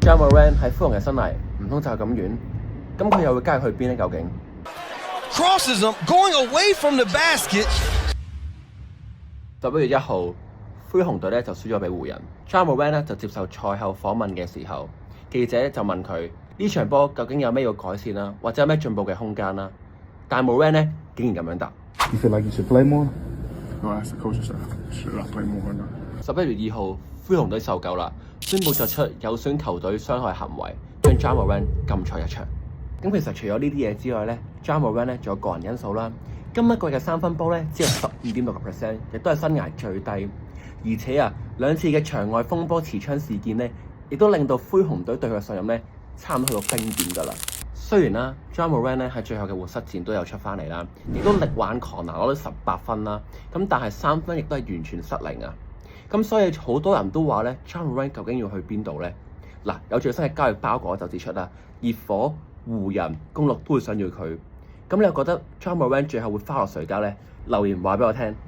Ja Morant 喺灰熊嘅生涯唔通就係咁遠？咁佢又會加入去邊呢？究竟 crosses him, going away from the basket. 11月1號，灰熊隊咧就輸咗俾湖人。Ja Morant 咧就接受賽後訪問嘅時候，記者就問佢呢場波究竟有咩要改善啦，或者有咩進步嘅空間啦？但係 Morant 咧竟然咁樣答。You feel like you should play more? No, that's the coaching staff. Should I play more or not? 11月2號，灰熊隊受夠啦，宣布作出有損球隊傷害行為，將 Ja Morant禁賽一場。咁其實除咗呢啲嘢之外咧，Ja Morant咧仲有個人因素啦。今一季嘅3分波咧只有12.6%，亦都係生涯最低。而且啊，兩次嘅場外風波持槍事件咧，亦都令到灰熊隊對佢嘅信任咧差唔多去到冰點㗎啦。雖然啦，Ja Morant咧喺最後嘅活塞戰都有出翻嚟啦，亦都力挽狂瀾攞到18分啦。咁但係3分亦都係完全失靈啊。咁所以好多人都話咧，Ja Morant究竟要去邊度咧？嗱，有最新嘅交易包裹就指出啦，熱火、湖人、公鹿都會想要佢。咁你又覺得 Ja Morant最後會花落誰家咧？留言話俾我聽。